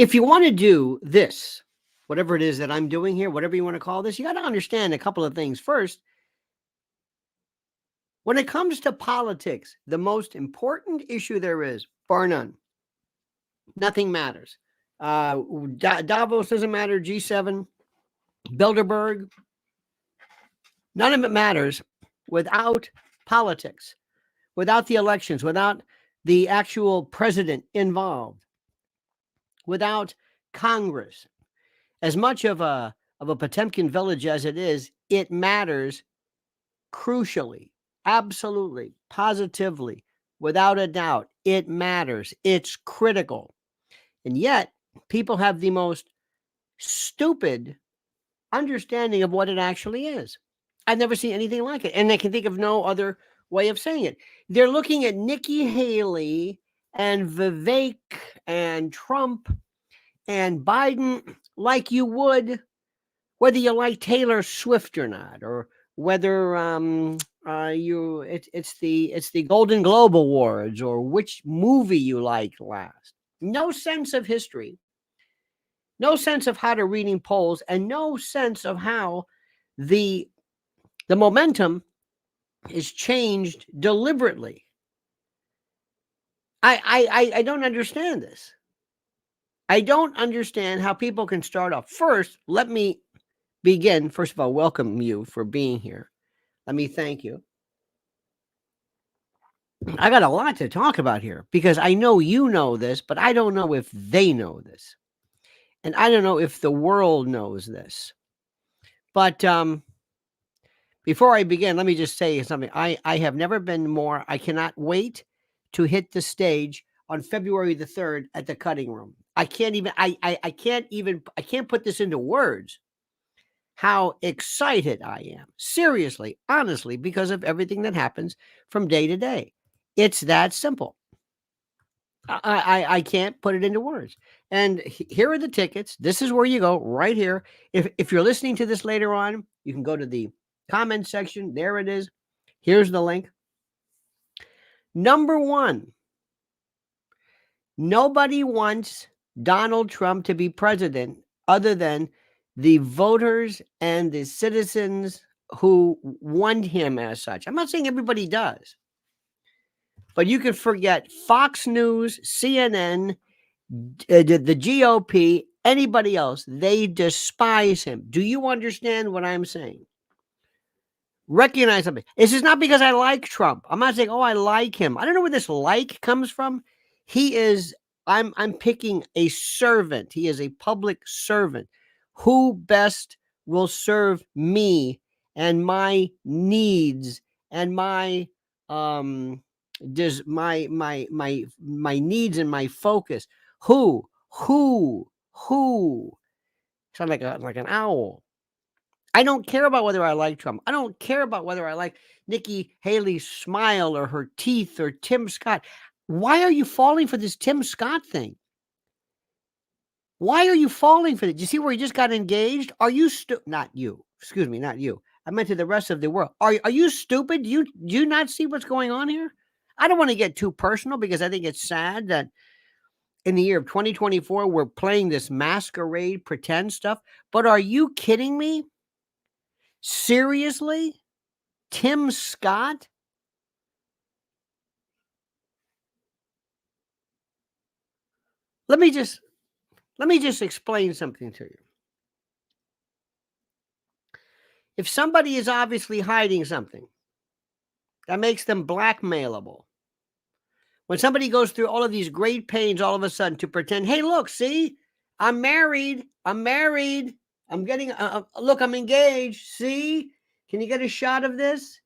If you want to do this, whatever it is that I'm doing here, whatever you want to call this, you got to understand a couple of things. First, when it comes to politics, the most important issue there is, bar none, nothing matters. Davos doesn't matter, G7, Bilderberg, none of it matters without politics, without the elections, without the actual president involved, without Congress. As much of a Potemkin village as it is, it matters crucially, absolutely, positively, without a doubt. It matters. It's critical. And yet, people have the most stupid understanding of what it actually is. I've never seen anything like it. And I can think of no other way of saying it. They're looking at Nikki Haley and Vivek and Trump and Biden like you would whether you like Taylor Swift or not, or whether it's the Golden Globe Awards, or which movie you liked last. No sense of history, no sense of how to reading polls, and no sense of how the momentum is changed deliberately. I don't understand this. I don't understand how people can start off. First, let me begin. First of all, welcome you for being here. Let me thank you. I got a lot to talk about here because I know you know this, but I don't know if they know this. And I don't know if the world knows this. But before I begin, let me just say something. I have never been more. I cannot wait to hit the stage on February the 3rd at the Cutting Room. I can't put this into words. How excited I am, seriously, honestly, because of everything that happens from day to day. It's that simple. I can't put it into words. And here are the tickets. This is where you go, right here. If you're listening to this later on, you can go to the comment section. There it is. Here's the link. Number one, nobody wants Donald Trump to be president other than the voters and the citizens who want him as such. I'm not saying everybody does, but you can forget Fox News, CNN, the GOP, anybody else. They despise him. Do you understand what I'm saying? Recognize something. This is not because I like Trump. I'm not saying, oh, I like him. I don't know where this like comes from. He is, I'm picking a servant. He is a public servant. Who best will serve me and my needs and my needs and my focus? Who? Sound like an owl. I don't care about whether I like Trump. I don't care about whether I like Nikki Haley's smile or her teeth or Tim Scott. Why are you falling for this Tim Scott thing? Why are you falling for it? Do you see where he just got engaged? Are you not you? Excuse me, not you. I meant to the rest of the world. Are you stupid? Do you not see what's going on here? I don't want to get too personal because I think it's sad that in the year of 2024 we're playing this masquerade pretend stuff. But are you kidding me? Seriously? Tim Scott? Let me just explain something to you. If somebody is obviously hiding something, that makes them blackmailable. When somebody goes through all of these great pains all of a sudden to pretend, hey, look, see, I'm married. I'm getting, look, I'm engaged. See, can you get a shot of this?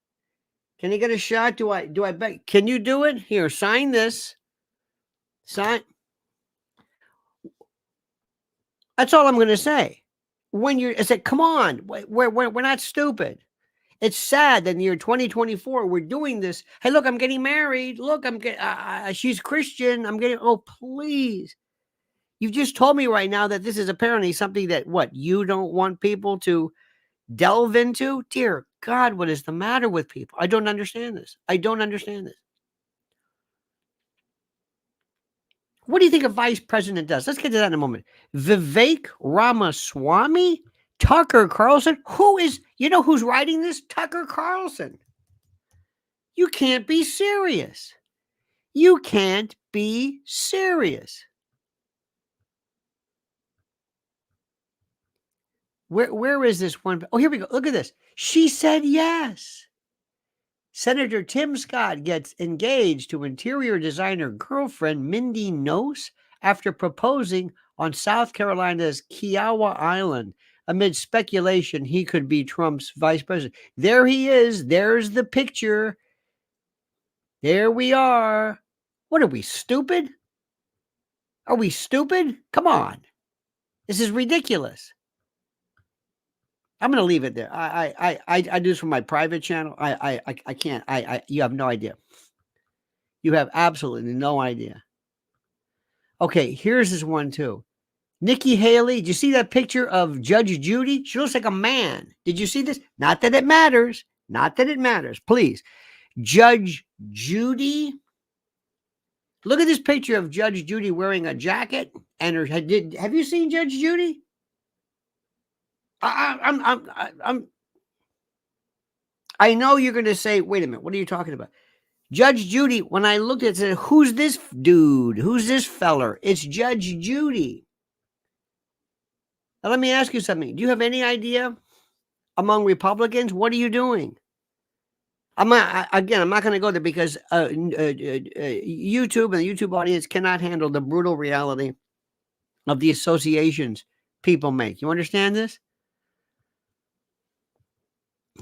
Can you get a shot? Do I bet? Can you do it? Here, sign this. Sign. That's all I'm going to say. I said, come on, we're not stupid. It's sad that in the year 2024 we're doing this. Hey, look, I'm getting married. Look, she's Christian. I'm getting. Oh, please! You've just told me right now that this is apparently something that you don't want people to delve into. Dear God, what is the matter with people? I don't understand this. What do you think a vice president does? Let's get to that in a moment. Vivek Ramaswamy, Tucker Carlson. You know who's writing this? Tucker Carlson. You can't be serious. You can't be serious. Where is this one? Oh, here we go. Look at this. She said yes. Senator Tim Scott gets engaged to interior designer girlfriend Mindy Nose after proposing on South Carolina's Kiowa Island amid speculation he could be Trump's vice president. There he is. There's the picture. There we are. What are we, stupid? Are we stupid? Come on. This is ridiculous. I'm going to leave it there. I do this for my private channel. I can't. You have no idea. You have absolutely no idea. Okay, here's this one too. Nikki Haley. Did you see that picture of Judge Judy? She looks like a man. Did you see this? Not that it matters. Not that it matters. Please. Judge Judy. Look at this picture of Judge Judy wearing a jacket and her. Have you seen Judge Judy? I know you're going to say, wait a minute, what are you talking about? Judge Judy, when I looked at it, said, who's this dude? Who's this feller? It's Judge Judy. Now, let me ask you something. Do you have any idea among Republicans? What are you doing? I'm not going to go there because YouTube and the YouTube audience cannot handle the brutal reality of the associations people make. You understand this?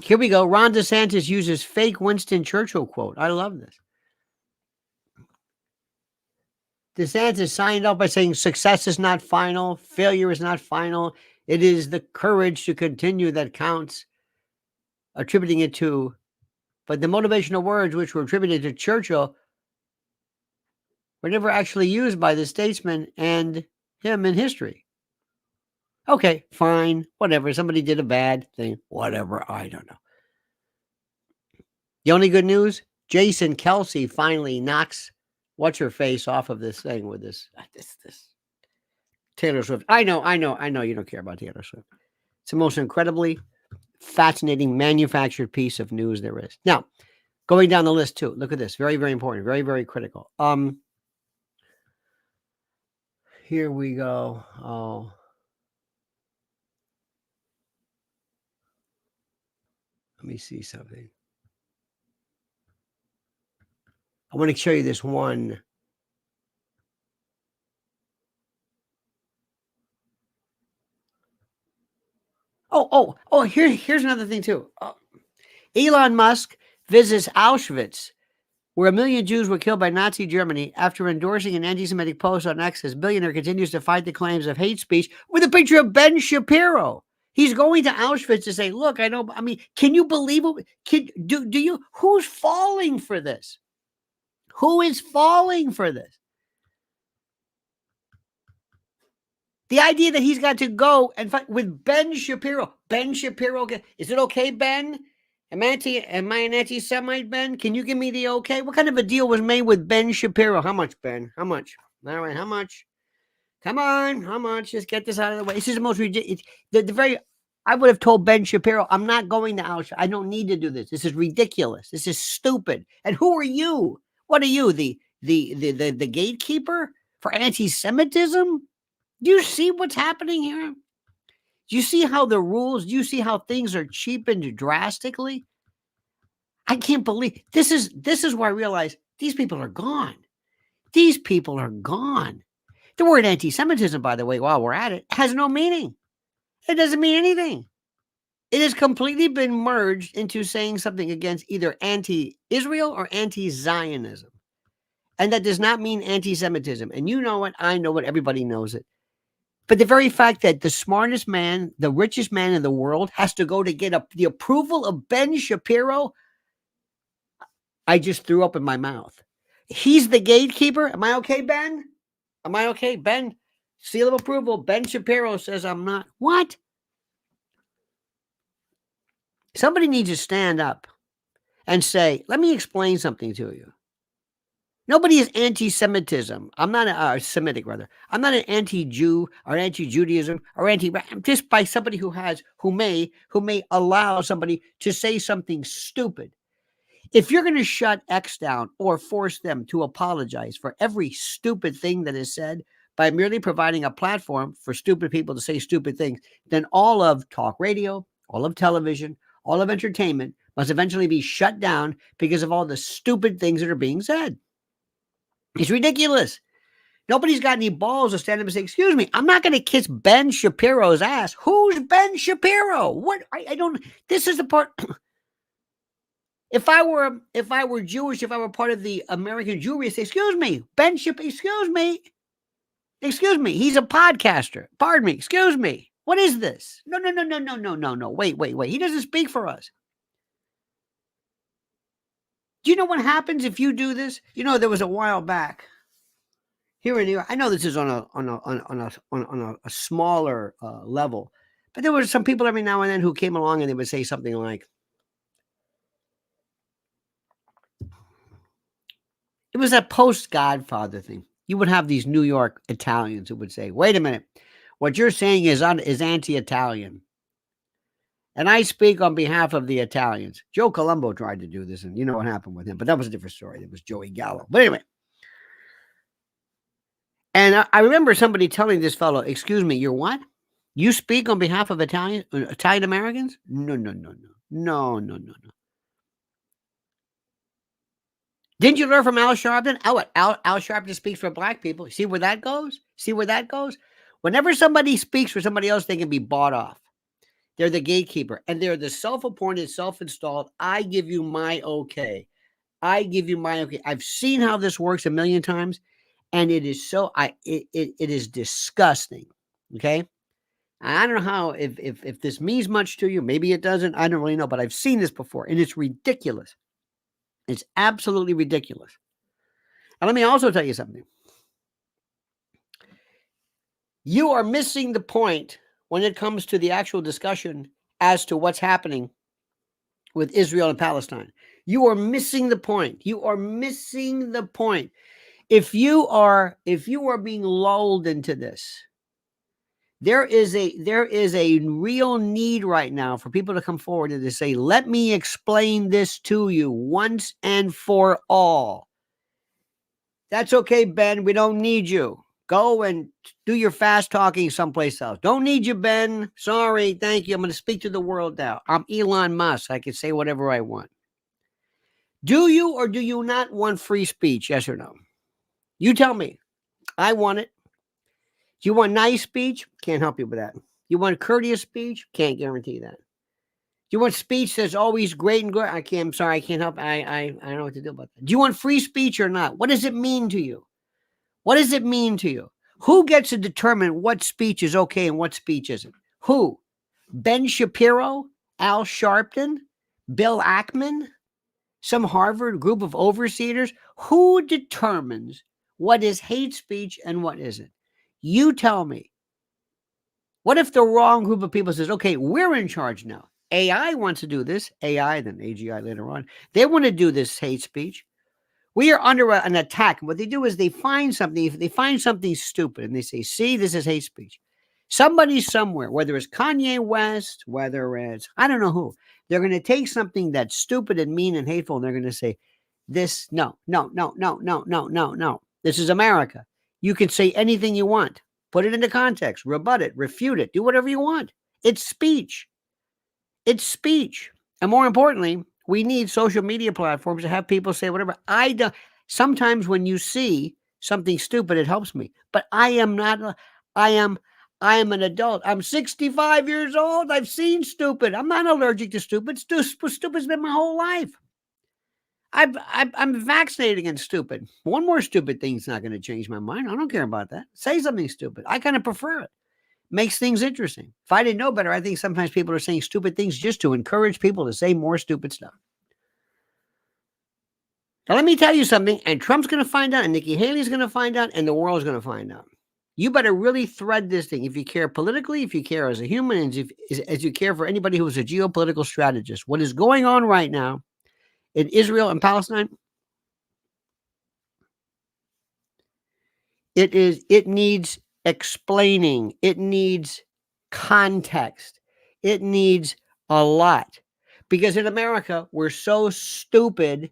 Here we go. Ron DeSantis uses fake Winston Churchill quote. I love this. DeSantis signed up by saying success is not final. Failure is not final. It is the courage to continue that counts, attributing it to, but the motivational words which were attributed to Churchill were never actually used by the statesman and him in history. Okay, fine, whatever. Somebody did a bad thing, whatever. I don't know. The only good news, Jason Kelsey finally knocks what's-her-face off of this thing with this Taylor Swift. I know you don't care about Taylor Swift. It's the most incredibly fascinating manufactured piece of news there is. Now, going down the list too, look at this. Very, very important. Very, very critical. Here we go. Oh. Let me see something. I want to show you this one. Here's another thing too. Elon Musk visits Auschwitz, where 1 million Jews were killed by Nazi Germany, after endorsing an anti-Semitic post on X. His billionaire continues to fight the claims of hate speech with a picture of Ben Shapiro. He's going to Auschwitz to say, look, can you believe it? Who's falling for this? Who is falling for this? The idea that he's got to go and fight with Ben Shapiro. Ben Shapiro, is it okay, Ben? Am I an anti-Semite, Ben? Can you give me the okay? What kind of a deal was made with Ben Shapiro? How much, Ben? How much? All right, how much? Come on, how much? Just get this out of the way. This is the most ridiculous. I would have told Ben Shapiro, I'm not going to Auschwitz. I don't need to do this. This is ridiculous. This is stupid. And who are you? What are you, the gatekeeper for anti-Semitism? Do you see what's happening here? Do you see how the rules, do you see how things are cheapened drastically? I can't believe this is where I realize these people are gone. These people are gone. The word anti-Semitism, by the way, while we're at it, has no meaning. It doesn't mean anything. It has completely been merged into saying something against either anti-Israel or anti-Zionism. And that does not mean anti-Semitism. And you know it, I know it, everybody knows it. But the very fact that the smartest man, the richest man in the world, has to go to get the approval of Ben Shapiro, I just threw up in my mouth. He's the gatekeeper. Am I okay, Ben? Am I okay? Ben, seal of approval. Ben Shapiro says I'm not. What? Somebody needs to stand up and say, let me explain something to you. Nobody is anti-Semitism. I'm not Semitic, rather. I'm not an anti-Jew or anti-Judaism or I'm just by somebody who may allow somebody to say something stupid. If you're going to shut X down or force them to apologize for every stupid thing that is said by merely providing a platform for stupid people to say stupid things, then all of talk radio, all of television, all of entertainment must eventually be shut down because of all the stupid things that are being said. It's ridiculous. Nobody's got any balls to stand up and say, excuse me, I'm not going to kiss Ben Shapiro's ass. Who's Ben Shapiro? What? I don't, this is the part. If I were Jewish, if I were part of the American Jewry, I'd say, excuse me, Ben Shapiro, excuse me, he's a podcaster. Pardon me, excuse me. What is this? No. Wait. He doesn't speak for us. Do you know what happens if you do this? You know, there was a while back here in New York. I know this is on a smaller level, but there were some people every now and then who came along and they would say something like, it was a post-Godfather thing. You would have these New York Italians who would say, wait a minute, what you're saying is anti-Italian. And I speak on behalf of the Italians. Joe Colombo tried to do this, and you know what happened with him, but that was a different story. It was Joey Gallo. But anyway. And I remember somebody telling this fellow, excuse me, you're what? You speak on behalf of Italian Americans? No. Didn't you learn from Al Sharpton? Al Sharpton speaks for black people. See where that goes? Whenever somebody speaks for somebody else, they can be bought off. They're the gatekeeper, and they're the self-appointed, self-installed, I give you my okay. I've seen how this works a million times, and it is it is disgusting. Okay? I don't know how, if this means much to you. Maybe it doesn't. I don't really know, but I've seen this before, and it's ridiculous. It's absolutely ridiculous. And let me also tell you something. You are missing the point when it comes to the actual discussion as to what's happening with Israel and Palestine. You are missing the point. If you are being lulled into this, there is a real need right now for people to come forward and to say, let me explain this to you once and for all. That's okay, Ben. We don't need you. Go and do your fast talking someplace else. Don't need you, Ben. Sorry. Thank you. I'm going to speak to the world now. I'm Elon Musk. I can say whatever I want. Do you or do you not want free speech? Yes or no? You tell me. I want it. Do you want nice speech? Can't help you with that. You want courteous speech? Can't guarantee that. Do you want speech that's always great and good? I'm sorry. I can't help. I don't know what to do about that. Do you want free speech or not? What does it mean to you? What does it mean to you? Who gets to determine what speech is okay and what speech isn't? Who? Ben Shapiro? Al Sharpton? Bill Ackman? Some Harvard group of overseers? Who determines what is hate speech and what isn't? You tell me. What if the wrong group of people says, okay, we're in charge now. AI wants to do this. AI, then AGI later on. They want to do this hate speech. We are under an attack. What they do is they find something stupid and they say, see, this is hate speech. Somebody somewhere, whether it's Kanye West, whether it's, I don't know who, they're going to take something that's stupid and mean and hateful and they're going to say, this, no. This is America. You can say anything you want. Put it into context, rebut it, refute it, do whatever you want. It's speech. And more importantly, we need social media platforms to have people say whatever. Sometimes when you see something stupid, it helps me. But I am an adult. I'm 65 years old. I've seen stupid. I'm not allergic to stupid. Stupid's been my whole life. I'm vaccinated against stupid. One more stupid thing's not going to change my mind. I don't care about that. Say something stupid. I kind of prefer it. Makes things interesting. If I didn't know better, I think sometimes people are saying stupid things just to encourage people to say more stupid stuff. Now, let me tell you something, and Trump's going to find out, and Nikki Haley's going to find out, and the world's going to find out. You better really thread this thing. If you care politically, if you care as a human, and as you care for anybody who is a geopolitical strategist, what is going on right now in Israel and Palestine It needs explaining. It needs context. It needs a lot. Because in America, we're so stupid,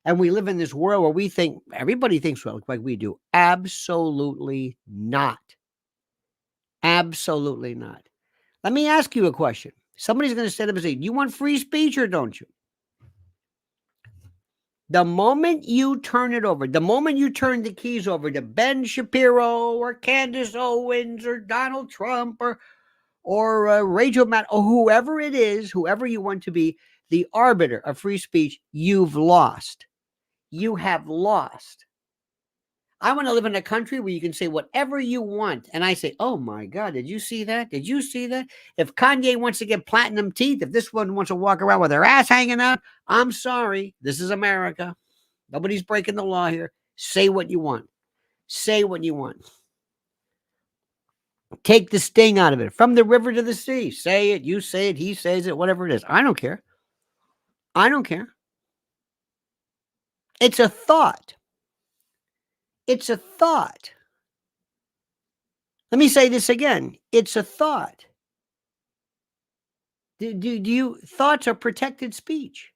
and we live in this world where we think everybody thinks like we do. Absolutely not. Absolutely not. Let me ask you a question. Somebody's going to stand up and say, "Do you want free speech or don't you?" The moment you turn it over, the moment you turn the keys over to Ben Shapiro or Candace Owens or Donald Trump or Rachel Maddow or whoever it is, whoever you want to be the arbiter of free speech, you've lost. You have lost. I want to live in a country where you can say whatever you want. And I say, oh my God, did you see that? Did you see that? If Kanye wants to get platinum teeth, if this one wants to walk around with her ass hanging out, I'm sorry. This is America. Nobody's breaking the law here. Say what you want. Say what you want. Take the sting out of it. From the river to the sea. Say it. You say it. He says it. Whatever it is. I don't care. I don't care. It's a thought. It's a thought. Let me say this again. It's a thought. Thoughts are protected speech.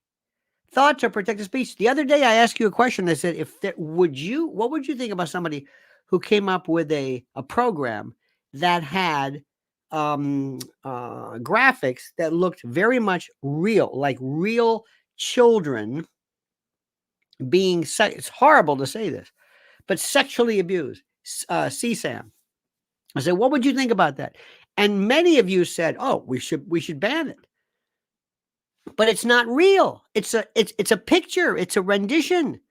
Thoughts are protected speech. The other day I asked you a question. I said, what would you think about somebody who came up with a program that had graphics that looked very much real, like real children being, it's horrible to say this, but sexually abused, CSAM. I said, what would you think about that? And many of you said, oh, we should ban it. But it's not real. It's a picture. It's a rendition.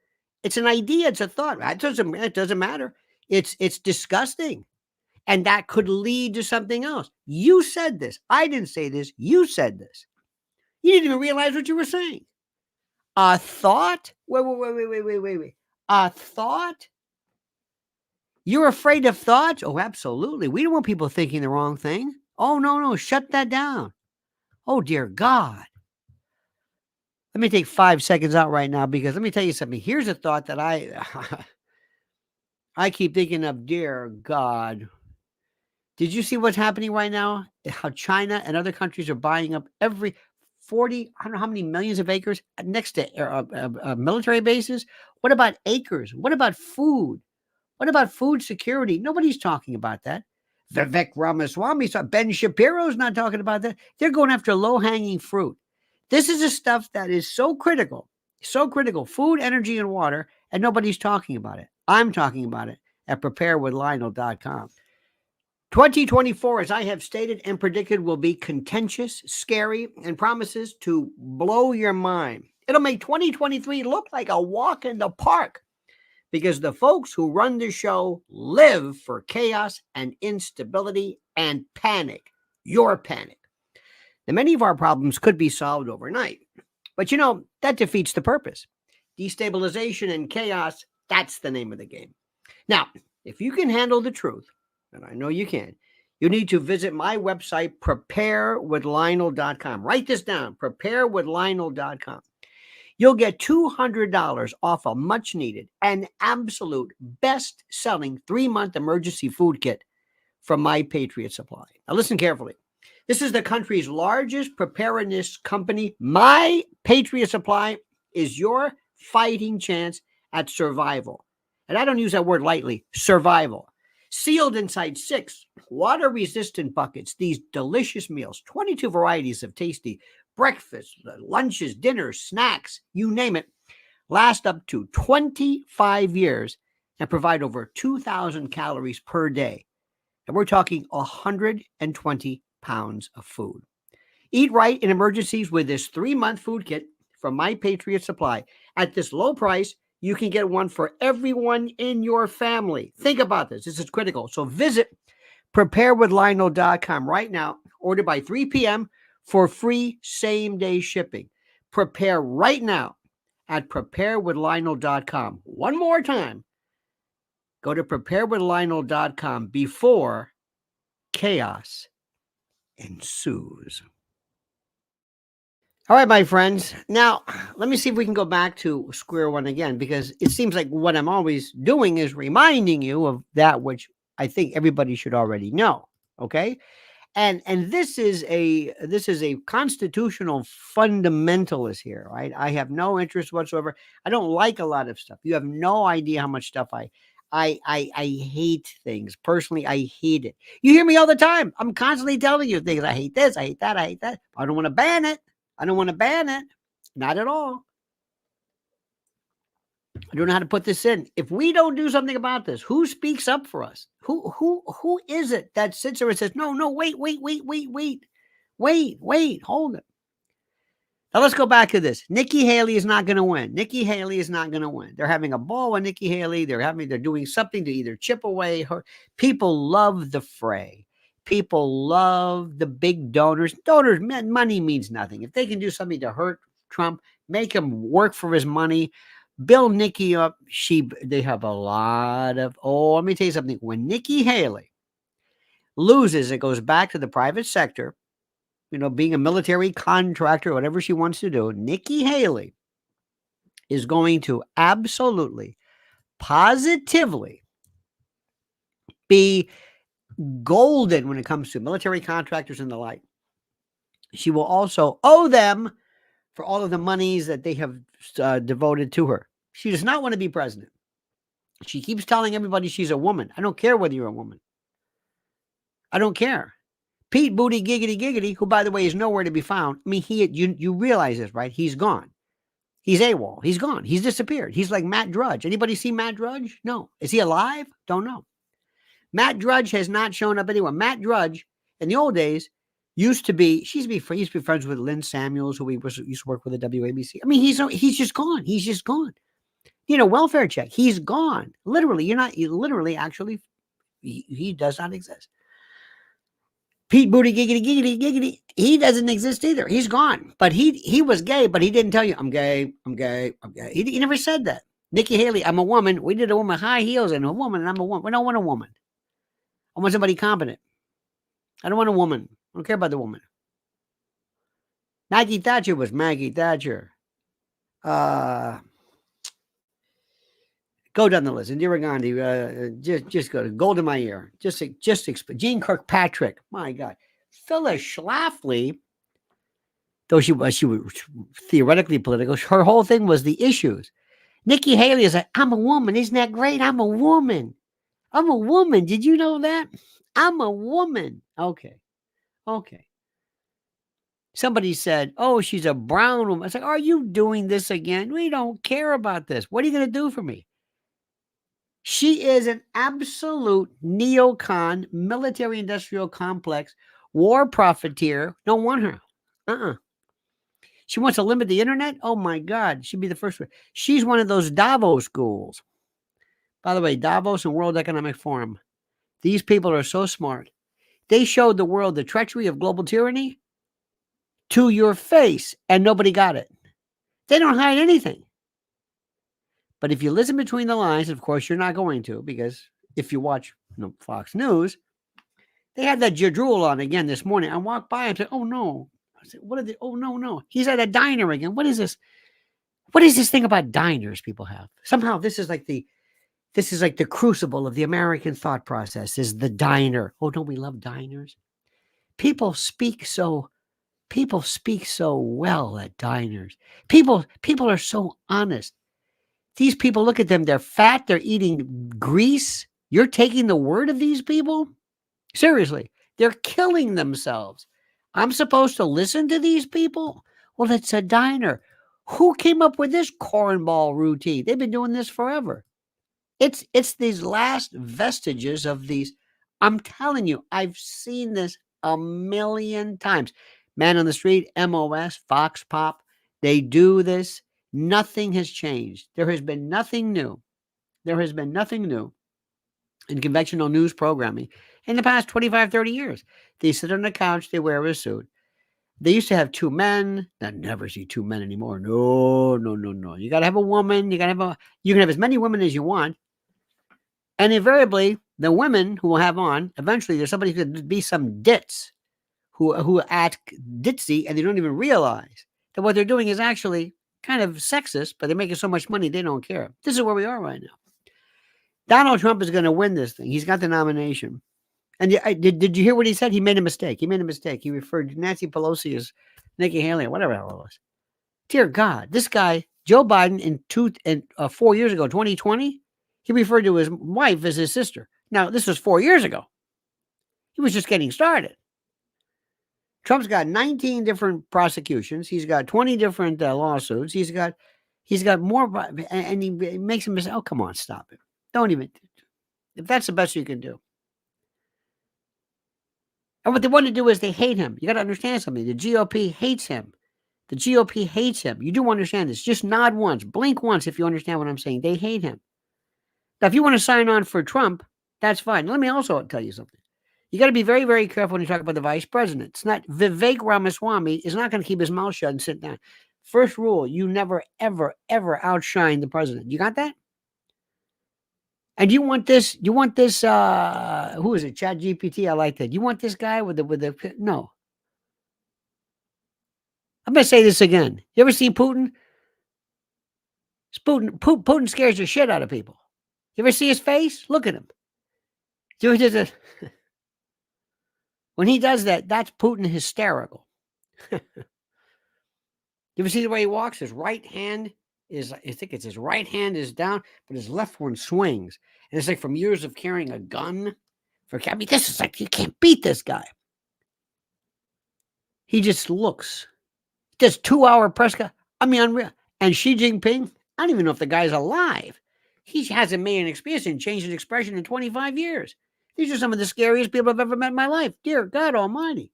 It's an idea. It's a thought. It doesn't matter. It's disgusting. And that could lead to something else. You said this. I didn't say this. You said this. You didn't even realize what you were saying. A thought? Wait. A thought? You're afraid of thoughts? Oh, absolutely. We don't want people thinking the wrong thing. Oh, no. Shut that down. Oh, dear God. Let me take 5 seconds out right now, because let me tell you something. Here's a thought that I keep thinking of. Dear God. Did you see what's happening right now? How China and other countries are buying up every 40, I don't know how many millions of acres next to military bases. What about acres? What about food? What about food security? Nobody's talking about that. Vivek Ramaswamy, Ben Shapiro's not talking about that. They're going after low-hanging fruit. This is the stuff that is so critical, food, energy, and water, and nobody's talking about it. I'm talking about it at preparedwithlionel.com. 2024, as I have stated and predicted, will be contentious, scary, and promises to blow your mind. It'll make 2023 look like a walk in the park, because the folks who run the show live for chaos and instability and panic. Your panic. Now, many of our problems could be solved overnight, but that defeats the purpose. Destabilization and chaos, that's the name of the game. Now, if you can handle the truth, and I know you can, you need to visit my website, preparedwithlionel.com. Write this down, preparedwithlionel.com. You'll get $200 off a much-needed and absolute best-selling 3-month emergency food kit from My Patriot Supply. Now listen carefully. This is the country's largest preparedness company. My Patriot Supply is your fighting chance at survival. And I don't use that word lightly, survival. Sealed inside 6 water-resistant buckets, these delicious meals, 22 varieties of tasty breakfasts, lunches, dinners, snacks, you name it, last up to 25 years and provide over 2,000 calories per day. And we're talking 120 pounds of food. Eat right in emergencies with this 3-month food kit from My Patriot Supply. At this low price, you can get one for everyone in your family. Think about this. This is critical. So visit preparedwithlionel.com right now. Order by 3 p.m. for free same-day shipping. Prepare right now at preparedwithlionel.com. One more time. Go to preparedwithlionel.com before chaos ensues. All right, my friends. Now, let me see if we can go back to square one again, because it seems like what I'm always doing is reminding you of that which I think everybody should already know. Okay. And this is a constitutional fundamentalist here, right? I have no interest whatsoever. I don't like a lot of stuff. You have no idea how much stuff I hate things. Personally, I hate it. You hear me all the time. I'm constantly telling you things. I hate this, I hate that, I hate that. I don't want to ban it. I don't want to ban it. Not at all. I don't know how to put this in. If we don't do something about this, who speaks up for us? Who is it that sits there and says, no, wait, hold it. Now let's go back to this. Nikki Haley is not going to win. Nikki Haley is not going to win. They're having a ball with Nikki Haley. They're doing something to either chip away her. People love the fray. People love the big donors. Money means nothing. If they can do something to hurt Trump, make him work for his money, build Nikki up, they have a lot of, let me tell you something. When Nikki Haley loses, it goes back to the private sector, being a military contractor, whatever she wants to do. Nikki Haley is going to absolutely, positively be golden when it comes to military contractors and the like. She will also owe them for all of the monies that they have devoted to her. She does not want to be president. She keeps telling everybody she's a woman. I don't care whether you're a woman. I don't care. Pete Booty Giggity, who, by the way, is nowhere to be found. I mean, you realize this, right? He's gone. He's AWOL. He's gone. He's disappeared. He's like Matt Drudge. Anybody see Matt Drudge? No. Is he alive? Don't know. Matt Drudge has not shown up anywhere. Matt Drudge, in the old days, used to be friends with Lynn Samuels, who used to work with the WABC. I mean, he's just gone. He's just gone. Welfare check. He's gone. Literally, he does not exist. Pete Booty Giggity, he doesn't exist either. He's gone. But he was gay, but he didn't tell you, I'm gay. He never said that. Nikki Haley, I'm a woman. We did a woman high heels and a woman, and I'm a woman. We don't want a woman. I want somebody competent. I don't want a woman. I don't care about the woman. Maggie Thatcher was Maggie Thatcher. Go down the list. Indira Gandhi, just go to Gold in My Ear. Jean Kirkpatrick. My God. Phyllis Schlafly, though she was theoretically political, her whole thing was the issues. Nikki Haley is like, I'm a woman. Isn't that great? I'm a woman. I'm a woman. Did you know that? I'm a woman. Okay. Somebody said, she's a brown woman. I was like, are you doing this again? We don't care about this. What are you going to do for me? She is an absolute neocon, military-industrial complex, war profiteer. Don't want her. She wants to limit the internet? Oh, my God. She'd be the first one. She's one of those Davos schools. By the way, Davos and World Economic Forum. These people are so smart. They showed the world the treachery of global tyranny to your face, and nobody got it. They don't hide anything. But if you listen between the lines, of course, you're not going to, because if you watch Fox News, they had that Jadrul on again this morning. I walked by and said, oh, no. I said, what are they? Oh, no. He's at a diner again. What is this? What is this thing about diners people have? Somehow this is like the crucible of the American thought process, is the diner. Oh, don't we love diners? People speak so well at diners. People are so honest. These people, look at them. They're fat. They're eating grease. You're taking the word of these people? Seriously, they're killing themselves. I'm supposed to listen to these people? Well, it's a diner. Who came up with this cornball routine? They've been doing this forever. It's these last vestiges of these. I'm telling you, I've seen this a million times. Man on the Street, MOS, Fox Pop, they do this. Nothing has changed. There has been nothing new. In conventional news programming in the past 25, 30 years. They sit on the couch, they wear a suit. They used to have two men. I never see two men anymore. No. You got to have a woman. You can have as many women as you want. And invariably, the women who will have on, eventually there's somebody who could be some ditz who act ditzy and they don't even realize that what they're doing is actually kind of sexist, but they're making so much money they don't care. This is where we are right now. Donald Trump is going to win this thing. He's got the nomination. And did you hear what he said? He made a mistake. He referred to Nancy Pelosi as Nikki Haley or whatever the hell it was. Dear God, this guy, Joe Biden, in 4 years ago, 2020, he referred to his wife as his sister. Now, this was 4 years ago. He was just getting started. Trump's got 19 different prosecutions. He's got 20 different lawsuits. He's got more, and he makes him say, "Oh, come on, stop it! Don't even. If that's the best you can do." And what they want to do is they hate him. You got to understand something. The GOP hates him. The GOP hates him. You do understand this. Just nod once, blink once if you understand what I'm saying. They hate him. Now, if you want to sign on for Trump, that's fine. Let me also tell you something. You got to be very, very careful when you talk about the vice president. It's not Vivek Ramaswamy is not going to keep his mouth shut and sit down. First rule, you never, ever, ever outshine the president. You got that? And you want this, who is it? Chat GPT. I like that. You want this guy with the, no. I'm going to say this again. You ever seen Putin? Putin scares the shit out of people. You ever see his face? Look at him. When he does that, that's Putin hysterical. You ever see the way he walks? His right hand is, I think it's his right hand is down, but his left one swings. And it's like from years of carrying a gun. I mean, this is like, you can't beat this guy. He just looks. Does 2-hour press conference. I mean, unreal. And Xi Jinping, I don't even know if the guy's alive. He hasn't made an experience and changed an expression in 25 years. These are some of the scariest people I've ever met in my life. Dear God Almighty.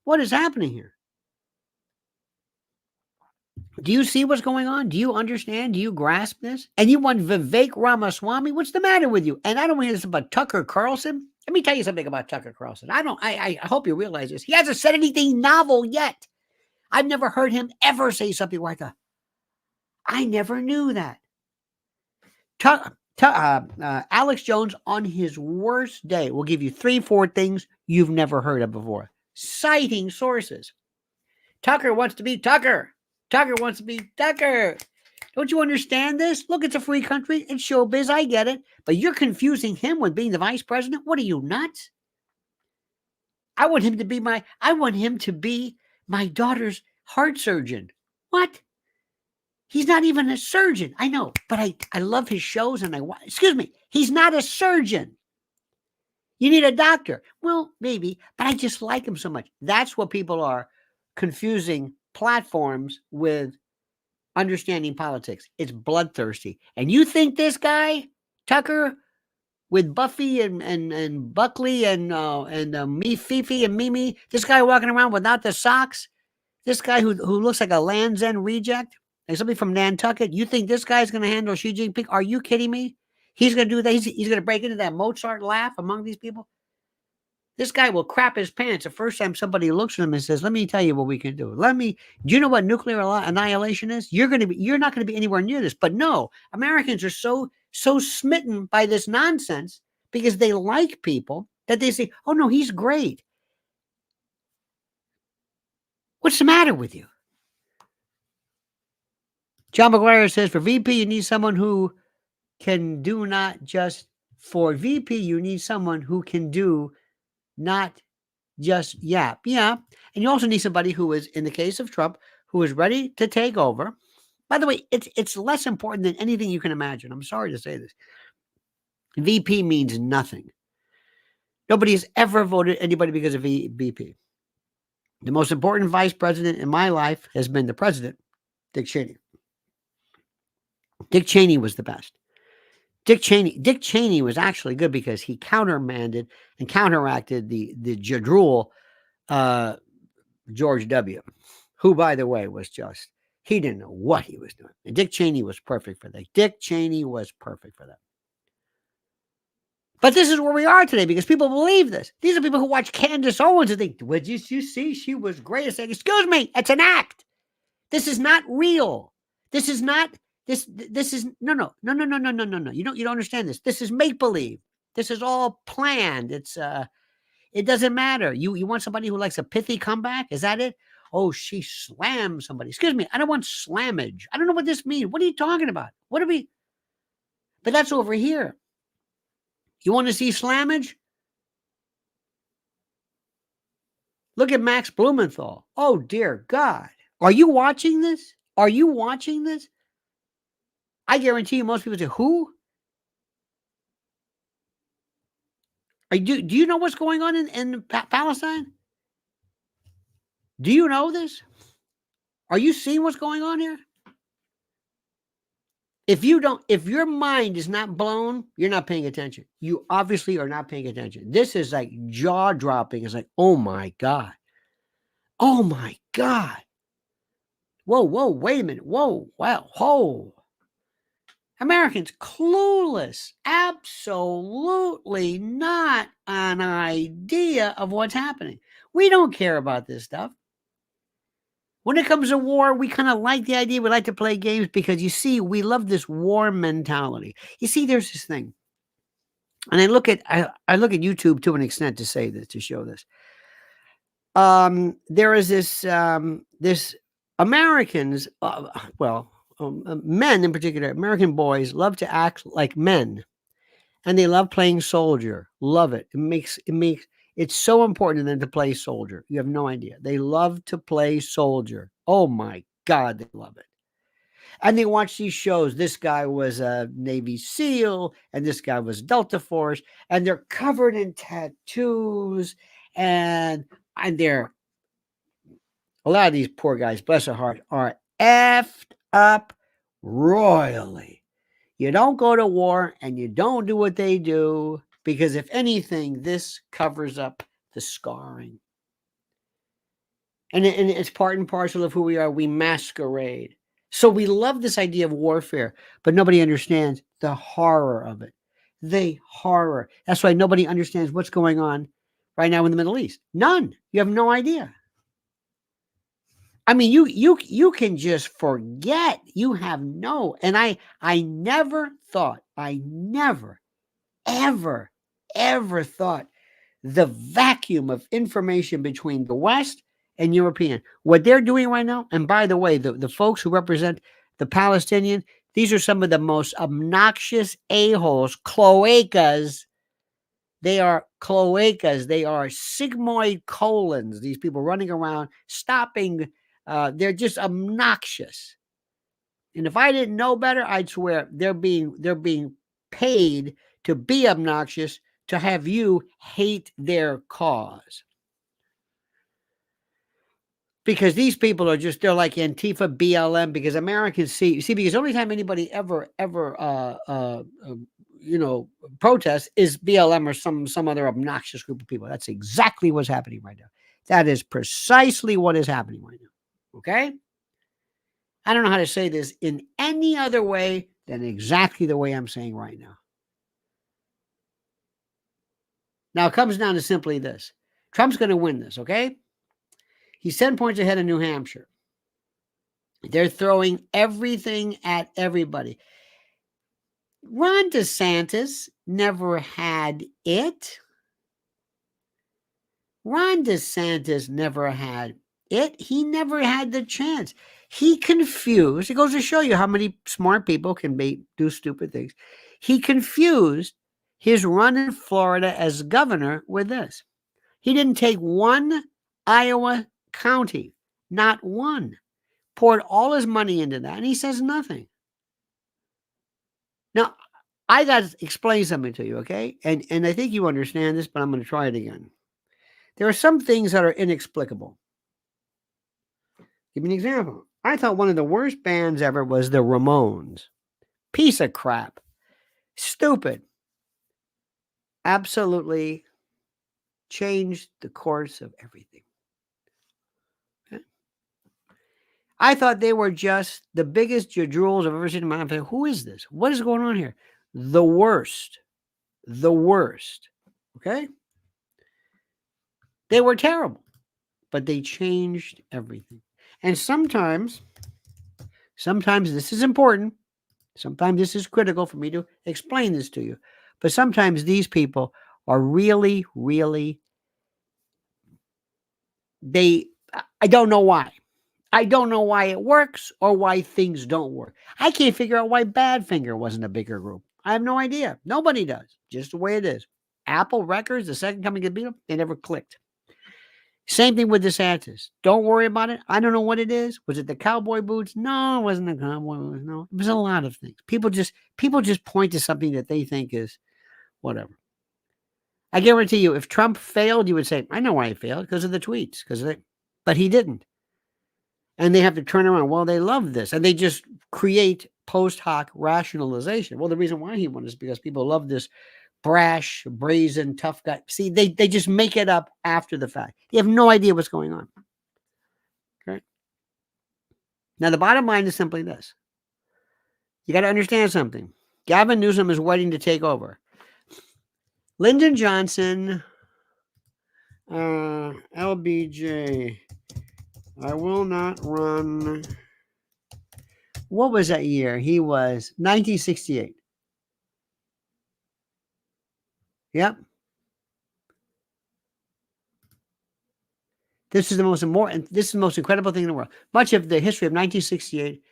What is happening here? Do you see what's going on? Do you understand? Do you grasp this? And you want Vivek Ramaswamy? What's the matter with you? And I don't want to hear this about Tucker Carlson. Let me tell you something about Tucker Carlson. I hope you realize this. He hasn't said anything novel yet. I've never heard him ever say something like that. I never knew that. Alex Jones on his worst day will give you 3-4 things you've never heard of before, citing sources. Tucker wants to be Tucker. Tucker wants to be Tucker. Don't you understand this? Look, it's a free country. It's showbiz. I get it. But you're confusing him with being the vice president. What are you, nuts? I want him to be my daughter's heart surgeon. What? He's not even a surgeon. I know, but I love his shows and excuse me, he's not a surgeon. You need a doctor. Well, maybe, but I just like him so much. That's what people are confusing platforms with understanding politics. It's bloodthirsty. And you think this guy, Tucker, with Buffy and Buckley and me, Fifi and Mimi, this guy walking around without the socks, this guy who looks like a Land's End reject, like somebody from Nantucket, you think this guy's going to handle Xi Jinping? Are you kidding me? He's going to do that. He's going to break into that Mozart laugh among these people. This guy will crap his pants the first time somebody looks at him and says, "Let me tell you what we can do. Do you know what nuclear annihilation is? You're not going to be anywhere near this." But no, Americans are so smitten by this nonsense because they like people that they say, "Oh no, he's great." What's the matter with you? John McGuire says, for VP, you need someone who can do not just yap. Yeah. And you also need somebody who is, in the case of Trump, who is ready to take over. By the way, it's less important than anything you can imagine. I'm sorry to say this. VP means nothing. Nobody has ever voted anybody because of VP. The most important vice president in my life has been the president, Dick Cheney. Dick Cheney was the best. Dick Cheney was actually good because he counteracted the jadrul George W., who, by the way, was just, he didn't know what he was doing. And Dick Cheney was perfect for that. But this is where we are today because people believe this. These are people who watch Candace Owens and think, well, you see, she was great. I said, excuse me, it's an act. This is not real. This is not, this is, no. You don't understand this. This is make-believe. This is all planned. It doesn't matter. You want somebody who likes a pithy comeback? Is that it? Oh, she slammed somebody. Excuse me, I don't want slammage. I don't know what this means. What are you talking about? What are we? But that's over here. You want to see slammage? Look at Max Blumenthal. Oh, dear God. Are you watching this? Are you watching this? I guarantee you most people say, who? Do you know what's going on in Palestine? Do you know this? Are you seeing what's going on here? If your mind is not blown, you're not paying attention. You obviously are not paying attention. This is like jaw dropping. It's like, oh my God. Oh my God. Whoa, wait a minute. Whoa, wow, whoa. Americans clueless, absolutely not an idea of what's happening. We don't care about this stuff. When it comes to war, we kind of like the idea. We like to play games because, you see, we love this war mentality. You see, there's this thing. And I look at YouTube to an extent to say this, to show this. There is this Americans, men in particular, American boys love to act like men, and they love playing soldier. Love it. It's so important to them to play soldier. You have no idea. They love to play soldier. Oh my God, they love it. And they watch these shows. This guy was a Navy SEAL, and this guy was Delta Force, and they're covered in tattoos, and they're, a lot of these poor guys, bless their heart, are effed up royally. You don't go to war and you don't do what they do, because if anything, this covers up the scarring. And it's part and parcel of who we are. We masquerade. So we love this idea of warfare, but nobody understands the horror of it. The horror. That's why nobody understands what's going on right now in the Middle East. None. You have no idea. I mean, you can just forget. You have no. And I never thought, ever thought the vacuum of information between the West and European, what they're doing right now. And by the way, the folks who represent the Palestinian, these are some of the most obnoxious a-holes, cloacas. They are cloacas. They are sigmoid colons. These people running around, stopping. They're just obnoxious. And if I didn't know better, I'd swear they're being paid to be obnoxious, to have you hate their cause. Because these people are just, they're like Antifa, BLM, because Americans see, because the only time anybody ever protest is BLM or some other obnoxious group of people. That's exactly what's happening right now. That is precisely what is happening right now. Okay? I don't know how to say this in any other way than exactly the way I'm saying right now. Now, it comes down to simply this. Trump's going to win this, okay? He's 10 points ahead of New Hampshire. They're throwing everything at everybody. Ron DeSantis never had it. Ron DeSantis never had it. He never had the chance. He confused. It goes to show you how many smart people can do stupid things. He confused his run in Florida as governor with this. He didn't take one Iowa county, not one. Poured all his money into that, and he says nothing. Now, I got to explain something to you, okay? And I think you understand this, but I'm going to try it again. There are some things that are inexplicable. Give me an example. I thought one of the worst bands ever was the Ramones. Piece of crap. Stupid. Absolutely changed the course of everything. Okay? I thought they were just the biggest jadrules I've ever seen in my life. Who is this? What is going on here? The worst. The worst. Okay? They were terrible, but they changed everything. And sometimes this is important. Sometimes this is critical for me to explain this to you. But sometimes these people are really, really, they I don't know why. I don't know why it works or why things don't work. I can't figure out why Badfinger wasn't a bigger group. I have no idea. Nobody does. Just the way it is. Apple Records, the second company to beat them, they never clicked. Same thing with DeSantis. Don't worry about it. I don't know what it is. Was it the cowboy boots? No, it wasn't the cowboy boots. No, it was a lot of things. People just point to something that they think is whatever. I guarantee you, if Trump failed, you would say, I know why he failed, because of the tweets. But he didn't. And they have to turn around. Well, they love this. And they just create post hoc rationalization. Well, the reason why he won is because people love this brash, brazen, tough guy. See, they just make it up after the fact. You have no idea what's going on. Okay. Now, the bottom line is simply this. You got to understand something. Gavin Newsom is waiting to take over. Lyndon Johnson, LBJ, I will not run. What was that year? He was 1968. Yep. This is the most incredible thing in the world. Much of the history of 1968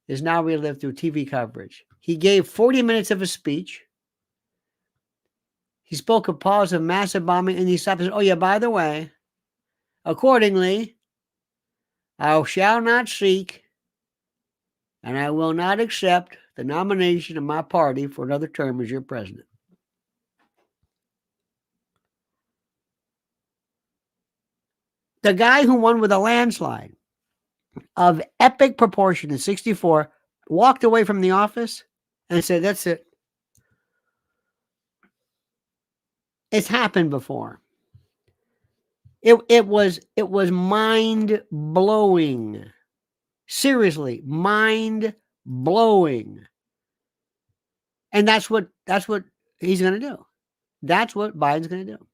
is now relived through TV coverage. He gave 40 minutes of a speech. He spoke of pause of massive bombing, and he stopped and said, oh, yeah, by the way, accordingly, I shall not seek and I will not accept the nomination of my party for another term as your president. The guy who won with a landslide of epic proportion in 64 walked away from the office and said, that's it. It's happened before. It was mind-blowing. Seriously, mind-blowing. And that's what he's going to do. That's what Biden's going to do.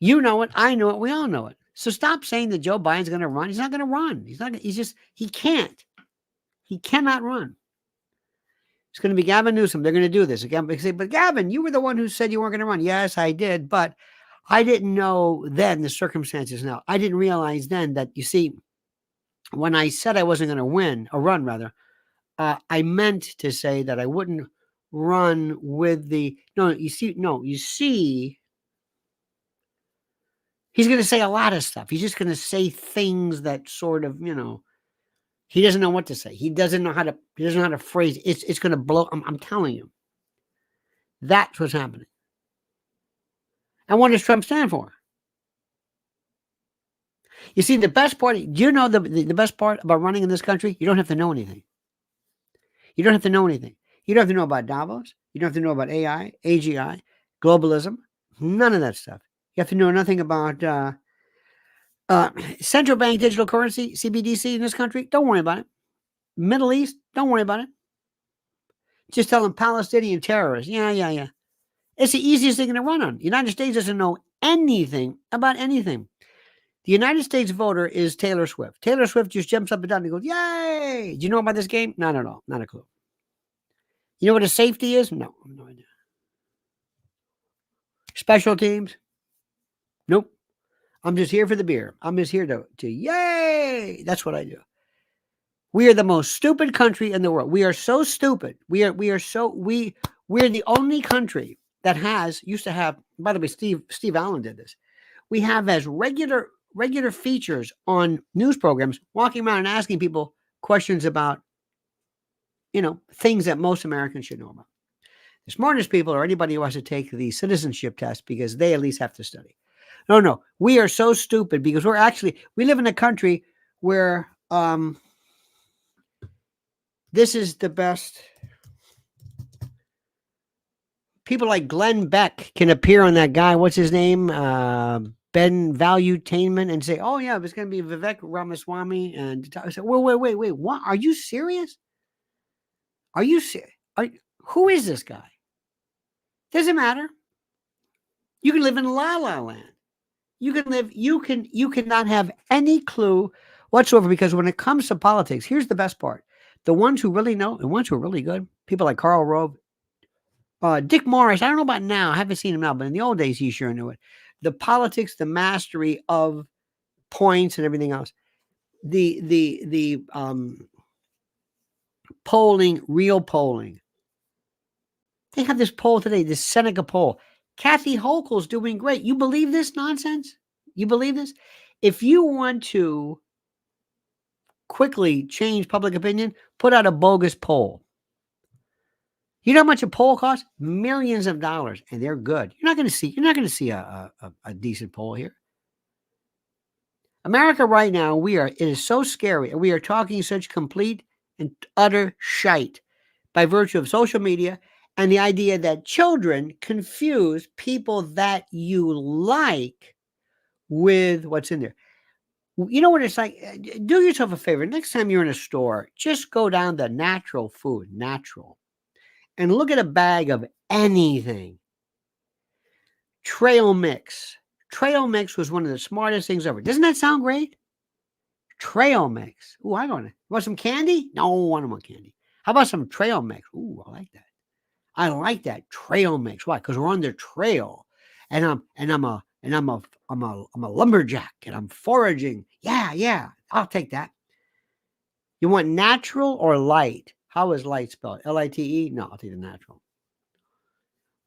You know it. I know it. We all know it. So stop saying that Joe Biden's going to run. He's not going to run. He can't. He cannot run. It's going to be Gavin Newsom. They're going to do this again. They say, but Gavin, you were the one who said you weren't going to run. Yes, I did. But I didn't know then the circumstances now. I didn't realize then that, you see, when I said I wasn't going to run, I meant to say that I wouldn't run with you see, he's going to say a lot of stuff. He's just going to say things that sort of, he doesn't know what to say. He doesn't know how to phrase it. It's going to blow. I'm telling you. That's what's happening. And what does Trump stand for? You see, the best part, do you know the best part about running in this country? You don't have to know anything. You don't have to know anything. You don't have to know about Davos. You don't have to know about AI, AGI, globalism, none of that stuff. You have to know nothing about central bank digital currency, CBDC in this country. Don't worry about it. Middle East, don't worry about it. Just tell them Palestinian terrorists. Yeah. It's the easiest thing to run on. The United States doesn't know anything about anything. The United States voter is Taylor Swift. Taylor Swift just jumps up and down and goes, yay! Do you know about this game? Not at all. Not a clue. You know what a safety is? No, I have no idea. Special teams? Nope. I'm just here for the beer. I'm just here to yay! That's what I do. We are the most stupid country in the world. We are so stupid. We're the only country that used to have, by the way, Steve Allen did this. We have as regular features on news programs, walking around and asking people questions about, things that most Americans should know about. The smartest people are anybody who has to take the citizenship test because they at least have to study. No. We are so stupid because we live in a country where this is the best. People like Glenn Beck can appear on that guy. What's his name? Ben Valuetainment and say, oh, yeah, it's going to be Vivek Ramaswamy. And I said, wait. What? Are you serious? Are you serious? Who is this guy? Doesn't matter. You can live in La La Land. You cannot have any clue whatsoever, because when it comes to politics, here's the best part. The ones who really know and ones who are really good, people like Karl Rove, Dick Morris, I don't know about now. I haven't seen him now, but in the old days, he sure knew it. The politics, the mastery of points and everything else. The polling, real polling. They have this poll today, this Seneca poll. Kathy Hochul's doing great. You believe this nonsense? You believe this? If you want to quickly change public opinion, put out a bogus poll. You know how much a poll costs? Millions of dollars, and they're good. You're not going to see a decent poll here. America right now, it is so scary, and we are talking such complete and utter shite by virtue of social media and the idea that children confuse people that you like with what's in there. You know what it's like? Do yourself a favor. Next time you're in a store, just go down to natural food, and look at a bag of anything. Trail mix. Trail mix was one of the smartest things ever. Doesn't that sound great? Trail mix. Ooh, I want it. Want some candy? No, I don't want candy. How about some trail mix? Ooh, I like that. I like that trail mix. Why? Because we're on the trail, and I'm a lumberjack, and I'm foraging. Yeah, I'll take that. You want natural or light? How is light spelled? L-I-T-E? No, I'll take the natural.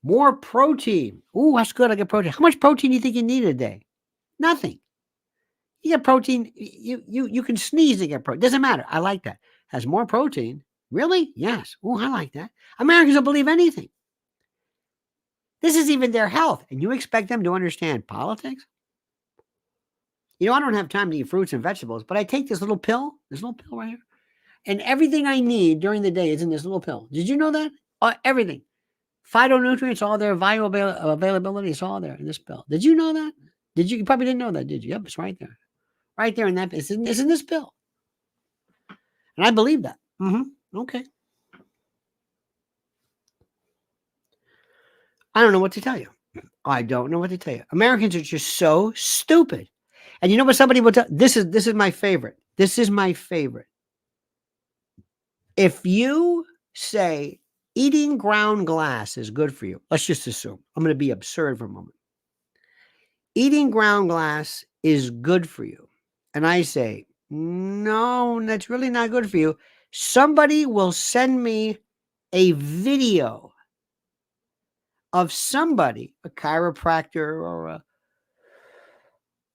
More protein. Ooh, that's good. I get protein. How much protein do you think you need a day? Nothing. You get protein. You can sneeze and get protein. Doesn't matter. I like that. Has more protein. Really? Yes. Ooh, I like that. Americans don't believe anything. This is even their health. And you expect them to understand politics? You know, I don't have time to eat fruits and vegetables, but I take this little pill right here. And everything I need during the day is in this little pill. Did you know that? Everything. Phytonutrients, all there. Availability is all there in this pill. Did you know that? You probably didn't know that, did you? Yep, it's right there. Right there in that. It's in this pill. And I believe that. Okay. I don't know what to tell you. I don't know what to tell you. Americans are just so stupid. And you know what somebody will tell? This is my favorite. This is my favorite. If you say eating ground glass is good for you, let's just assume. I'm going to be absurd for a moment. Eating ground glass is good for you. And I say, no, that's really not good for you. Somebody will send me a video of somebody, a chiropractor or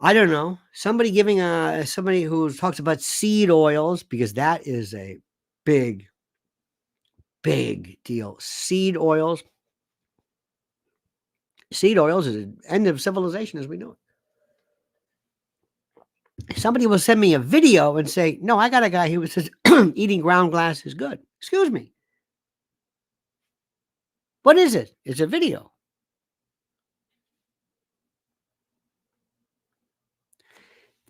I don't know, somebody giving somebody who talks about seed oils, because that is a big deal. Seed oils is the end of civilization as we know it. Somebody will send me a video and say, no, I got a guy who says eating ground glass is good. Excuse me. What is it? It's a video.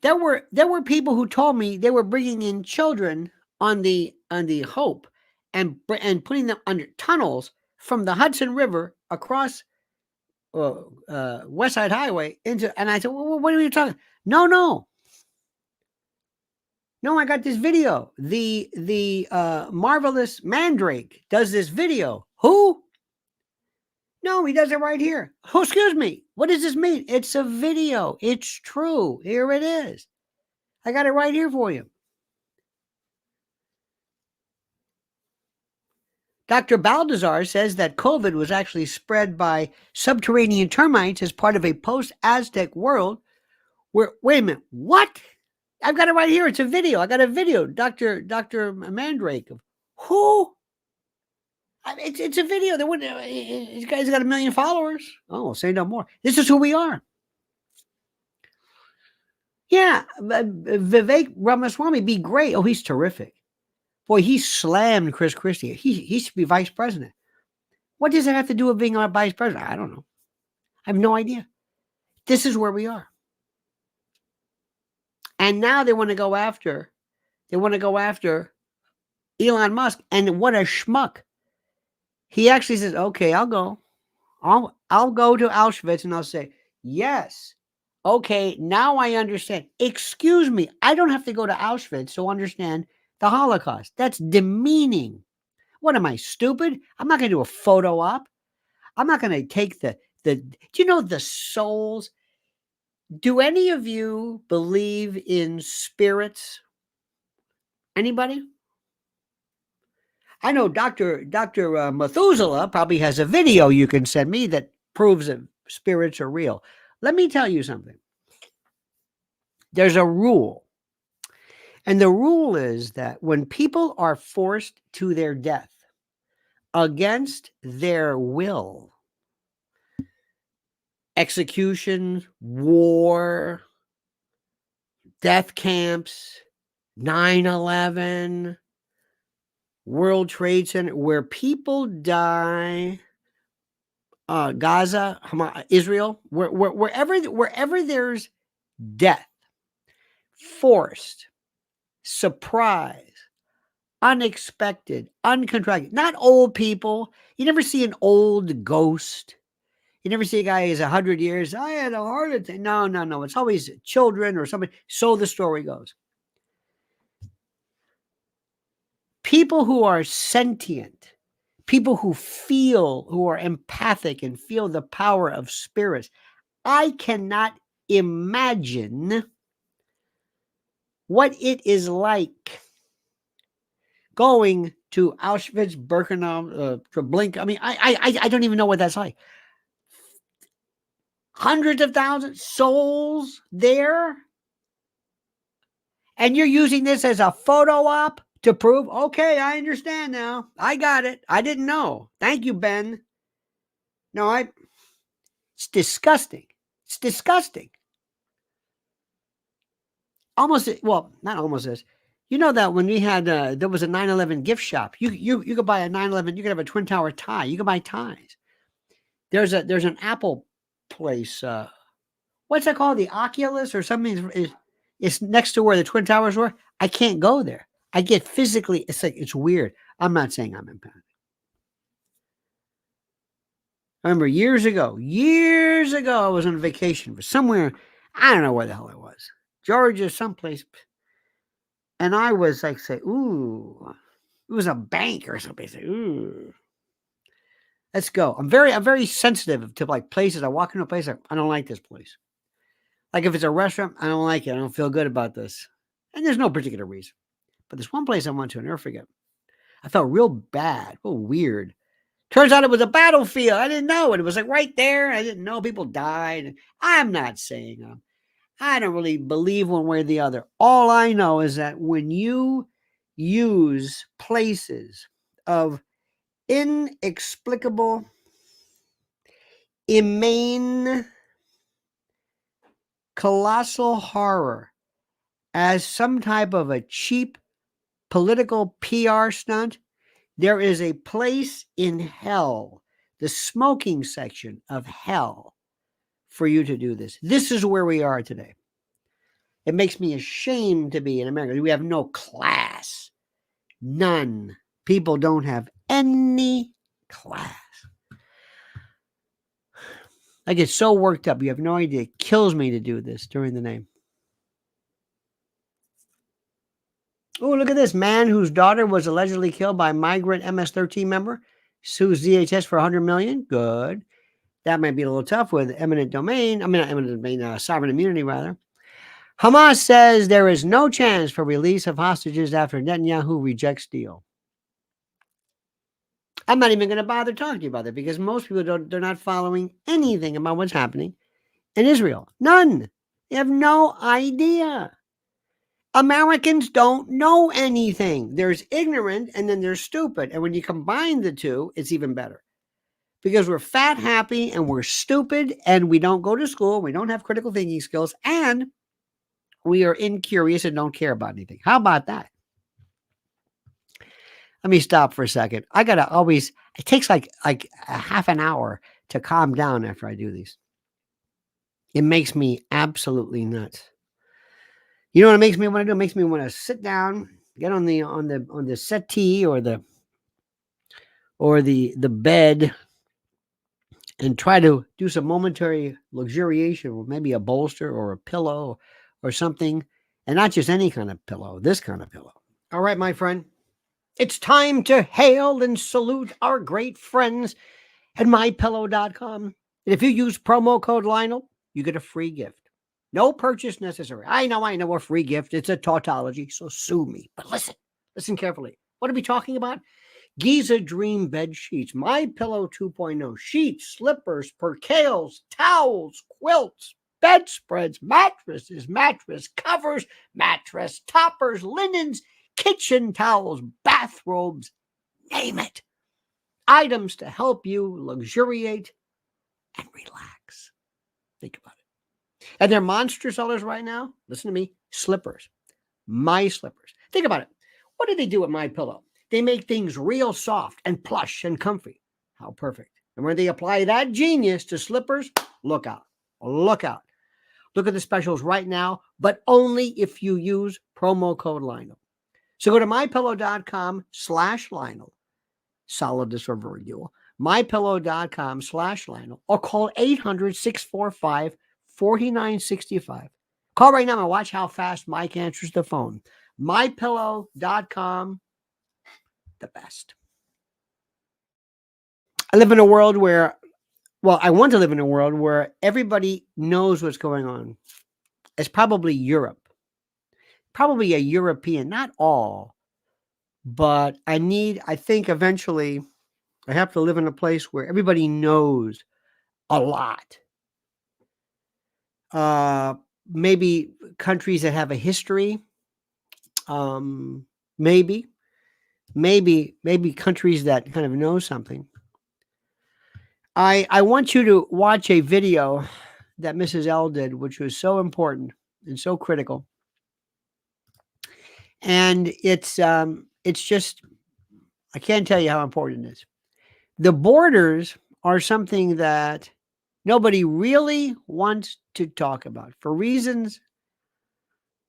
There were people who told me they were bringing in children on the Hope and putting them under tunnels from the Hudson River across West Side Highway into. And I said, well, what are you talking? No, I got this video. The marvelous Mandrake does this video. Who? No, he does it right here. Oh, excuse me. What does this mean? It's a video. It's true. Here it is. I got it right here for you. Dr. Baldassar says that COVID was actually spread by subterranean termites as part of a post-Aztec world where, wait a minute, what? I've got it right here. It's a video. I got a video. Dr. Mandrake. Who? It's a video. This guy's got 1 million followers. Oh, say no more. This is who we are. Yeah, Vivek Ramaswamy be great. Oh, he's terrific. Boy, he slammed Chris Christie. He should be vice president. What does it have to do with being our vice president? I don't know. I have no idea. This is where we are. And now they want to go after Elon Musk. And what a schmuck. He actually says, okay, I'll go. I'll go to Auschwitz and I'll say, yes. Okay, now I understand. Excuse me, I don't have to go to Auschwitz to understand the Holocaust. That's demeaning. What am I, stupid? I'm not going to do a photo op. I'm not going to take do you know the souls Do any of you believe in spirits? Anybody? I know Dr. Methuselah probably has a video you can send me that proves that spirits are real. Let me tell you something. There's a rule. And the rule is that when people are forced to their death against their will, executions, war, death camps, 9/11, World Trade Center, where people die, Gaza, Israel, wherever there's death, forced, surprise, unexpected, uncontracted, not old people. You never see an old ghost. You never see a guy who's 100 years. I had a heart attack. No. It's always children or somebody. So the story goes. People who are sentient, people who feel, who are empathic and feel the power of spirits. I cannot imagine what it is like going to Auschwitz, Birkenau, Treblinka. I mean, I don't even know what that's like. Hundreds of thousands souls there. And you're using this as a photo op to prove, okay, I understand now. I got it. I didn't know. Thank you, Ben. No, it's disgusting. It's disgusting. Almost, well, not almost this. You know that when we had, there was a 9/11 gift shop. You could buy a 9/11, you could have a Twin Tower tie. You could buy ties. There's an Apple place. What's that called? The Oculus or something? It's next to where the Twin Towers were. I can't go there. I get physically, it's weird. I'm not saying I'm empathic. I remember years ago, I was on vacation for somewhere. I don't know where the hell it was. Georgia, someplace. And I was like, say, ooh, it was a bank or something. Say, ooh, let's go. I'm very sensitive to like places. I walk into a place, I don't like this place. Like if it's a restaurant, I don't like it. I don't feel good about this. And there's no particular reason. But this one place I went to, I'll never forget. I felt real bad, real weird. Turns out it was a battlefield. I didn't know it. It was like right there. I didn't know people died. I'm not saying I don't really believe one way or the other. All I know is that when you use places of inexplicable, immane, colossal horror as some type of a cheap political PR stunt, there is a place in hell, the smoking section of hell, for you to do this. This is where we are today. It makes me ashamed to be in America. We have no class. None. People don't have any class. I get so worked up. You have no idea. It kills me to do this during the name. Oh, look at this. Man whose daughter was allegedly killed by migrant MS-13 member sues DHS for $100 million. Good. That might be a little tough with eminent domain. Sovereign immunity, rather. Hamas says there is no chance for release of hostages after Netanyahu rejects deal. I'm not even going to bother talking to you about that because most people they're not following anything about what's happening in Israel. None. They have no idea. Americans don't know anything. There's ignorant and then there's stupid. And when you combine the two, it's even better. Because we're fat, happy, and we're stupid, and we don't go to school, we don't have critical thinking skills, and we are incurious and don't care about anything. How about that? Let me stop for a second. I got to always, it takes like a half an hour to calm down after I do these. It makes me absolutely nuts. You know what it makes me want to do? It makes me want to sit down, get on the settee or the bed and try to do some momentary luxuriation with maybe a bolster or a pillow or something, and not just any kind of pillow, this kind of pillow. All right, my friend, it's time to hail and salute our great friends at mypillow.com. And if you use promo code Lionel, you get a free gift. No purchase necessary. I know, a free gift. It's a tautology, so sue me. But listen carefully. What are we talking about? Giza Dream Bed Sheets, My Pillow 2.0, sheets, slippers, percales, towels, quilts, bedspreads, mattresses, mattress covers, mattress toppers, linens, kitchen towels, bathrobes, name it. Items to help you luxuriate and relax. Think about it. And they're monster sellers right now. Listen to me. Slippers. My slippers. Think about it. What do they do with My Pillow? They make things real soft and plush and comfy. How perfect. And when they apply that genius to slippers, look out. Look out. Look at the specials right now, but only if you use promo code Lionel. So go to mypillow.com/Lionel. Solid discovery. mypillow.com/Lionel or call 800-645-4965. Call right now and watch how fast Mike answers the phone. mypillow.com. The best. I live in a world where, I want to live in a world where everybody knows what's going on. It's probably Europe. Probably a European, not all, but I think eventually I have to live in a place where everybody knows a lot. Maybe countries that have a history. Maybe countries that kind of know something. I want you to watch a video that Mrs. L did, which was so important and so critical. And it's just, I can't tell you how important it is. The borders are something that nobody really wants to talk about for reasons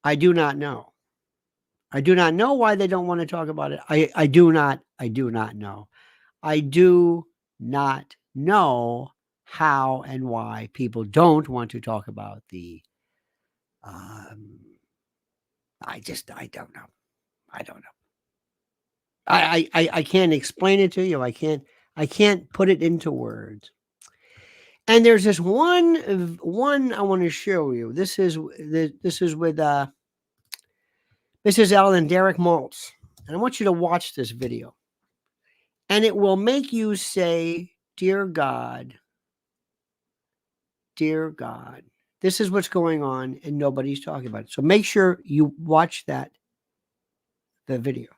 I do not know. I do not know why they don't want to talk about it. I do not know. I do not know how and why people don't want to talk about the I don't know. I don't know. I can't explain it to you. I can't put it into words. And there's this one I want to show you. This is with Mrs. L and Derek Maltz. And I want you to watch this video. And it will make you say, dear God, this is what's going on and nobody's talking about it. So make sure you watch the video.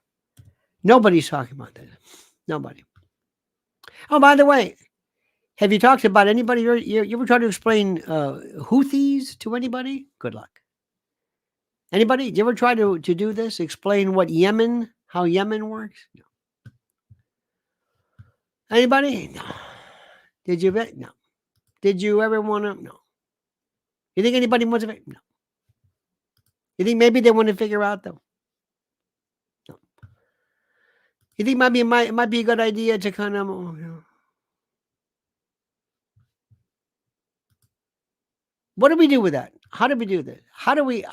Nobody's talking about that. Nobody. Oh, by the way, have you talked about anybody? You ever tried to explain Houthis to anybody? Good luck. Anybody? Did you ever try to do this? Explain how Yemen works? No. Anybody? No. Did you? No. Did you ever want to? No. You think anybody wants to? No. You think maybe they want to figure out though? No. You think it might be a good idea to kind of? What do we do with that? How do we do this? How do we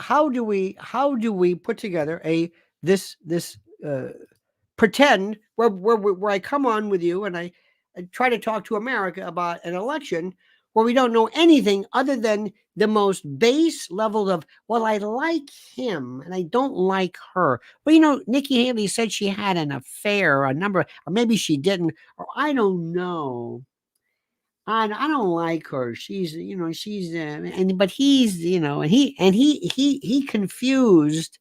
put together this pretend where I come on with you and I try to talk to America about an election where we don't know anything other than the most base level of, well, I like him and I don't like her. Well, Nikki Haley said she had an affair, or maybe she didn't, or I don't know. I don't like her. She's, but he's, and he confused.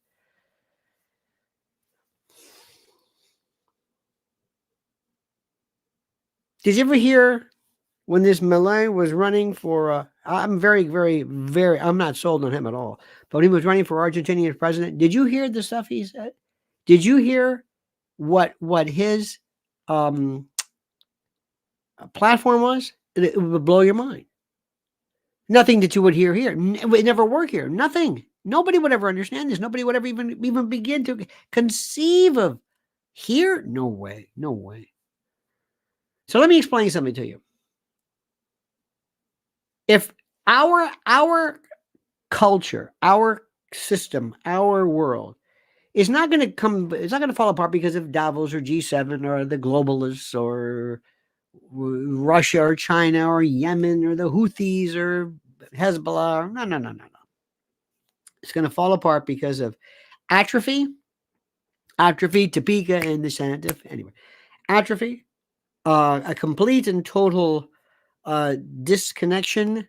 Did you ever hear when this Malay was running for, I'm very, very, very, I'm not sold on him at all, but when he was running for Argentinian president, did you hear the stuff he said? Did you hear what his platform was? It would blow your mind. Nothing that you would hear here. It would never work here. Nothing. Nobody would ever understand this. Nobody would ever even begin to conceive of here. No way. No way. So let me explain something to you. If our culture, our system, our world is not going to it's not going to fall apart because of Davos or G7 or the globalists or Russia or China or Yemen or the Houthis or Hezbollah. No. It's going to fall apart because of Atrophy, Topeka, and the Senate. Anyway, Atrophy, a complete and total disconnection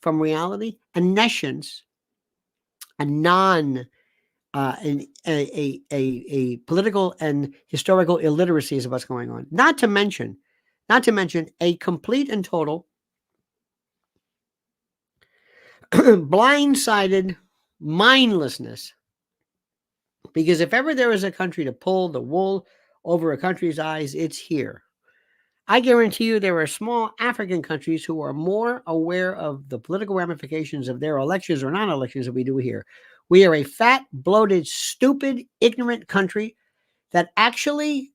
from reality, a nescience, a non, a political and historical illiteracy is what's going on. Not to mention a complete and total blindsided mindlessness. Because if ever there is a country to pull the wool over a country's eyes, it's here. I guarantee you there are small African countries who are more aware of the political ramifications of their elections or non-elections than we do here. We are a fat, bloated, stupid, ignorant country that actually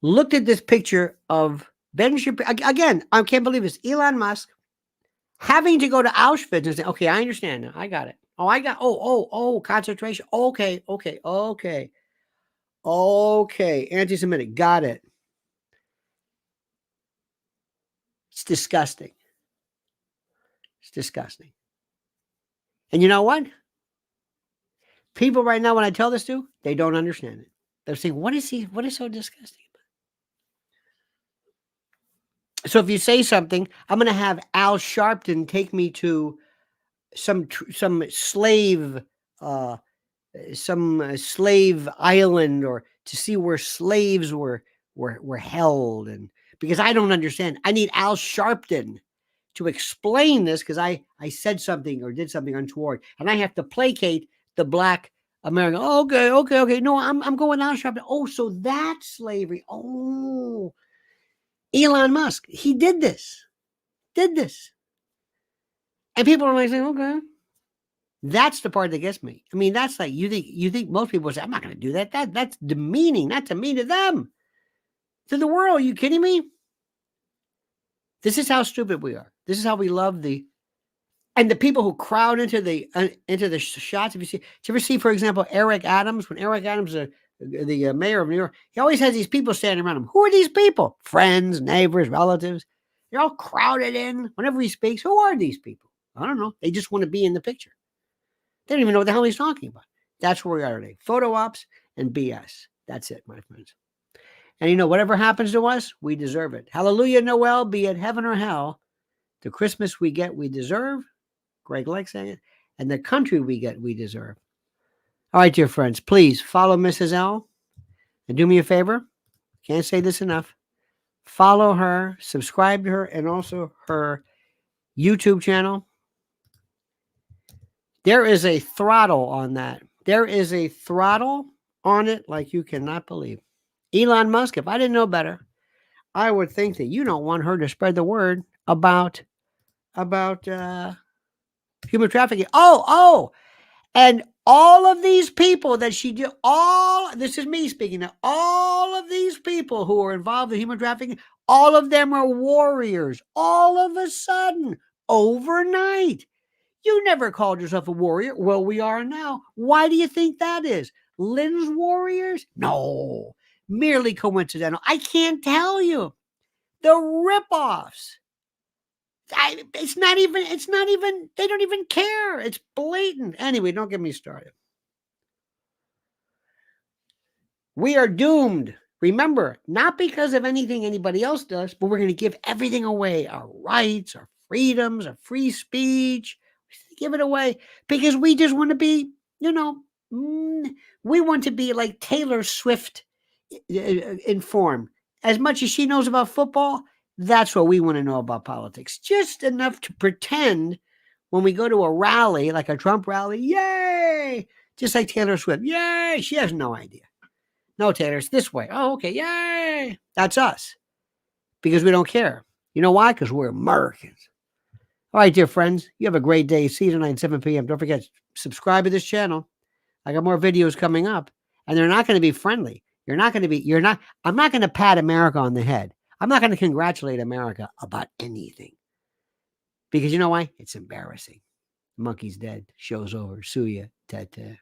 looked at this picture of Ben Shapiro. Again, I can't believe this. Elon Musk having to go to Auschwitz and say, okay, I understand now. I got it. Concentration. Okay. Anti-Semitic. Got it. It's disgusting. And you know what? People right now, when I tell this to, they don't understand it. They're saying, what is so disgusting about it? So if you say something, I'm going to have Al Sharpton take me to some slave island, or to see where slaves were held. And because I don't understand, I need Al Sharpton to explain this, because I said something or did something untoward, and I have to placate the black American. Okay. No, I'm going Al Sharpton. Oh, so that's slavery. Oh, Elon Musk, he did this. And people are like saying, okay. That's the part that gets me. I mean, that's like, you think most people say, I'm not going to do that. That's demeaning. Not to me, to them, to the world. Are you kidding me? This is how stupid we are. This is how we love the people who crowd into the shots. Did you ever see, for example, Eric Adams? When Eric Adams, the mayor of New York, he always has these people standing around him. Who are these people? Friends, neighbors, relatives. They're all crowded in whenever he speaks. Who are these people? I don't know. They just want to be in the picture. They don't even know what the hell he's talking about. That's where we are today. Photo ops and BS. That's it, my friends. And whatever happens to us, we deserve it. Hallelujah, Noel, be it heaven or hell. The Christmas we get, we deserve. Greg likes saying it. And the country we get, we deserve. All right, dear friends, please follow Mrs. L. And do me a favor. Can't say this enough. Follow her, subscribe to her, and also her YouTube channel. There is a throttle on that. There is a throttle on it like you cannot believe. Elon Musk, if I didn't know better, I would think that you don't want her to spread the word about human trafficking. And all of these people that she did, this is me speaking now, all of these people who are involved in human trafficking, all of them are warriors. All of a sudden, overnight. You never called yourself a warrior. Well, we are now. Why do you think that is? Lynn's warriors? No, merely coincidental. I can't tell you. The ripoffs. It's not even, they don't even care. It's blatant. Anyway, don't get me started. We are doomed. Remember, not because of anything anybody else does, but we're going to give everything away. Our rights, our freedoms, our free speech. Give it away because we just want to be, we want to be like Taylor Swift informed. As much as she knows about football, that's what we want to know about politics. Just enough to pretend when we go to a rally, like a Trump rally, yay! Just like Taylor Swift, yay! She has no idea. No, Taylor, it's this way. Oh, okay, yay! That's us. Because we don't care. You know why? Because we're Americans. All right, dear friends, you have a great day. See you tonight at 7 p.m. Don't forget, subscribe to this channel. I got more videos coming up, and they're not going to be friendly. I'm not going to pat America on the head. I'm not going to congratulate America about anything. Because you know why? It's embarrassing. Monkey's dead. Show's over. Sue ya. Ta-ta.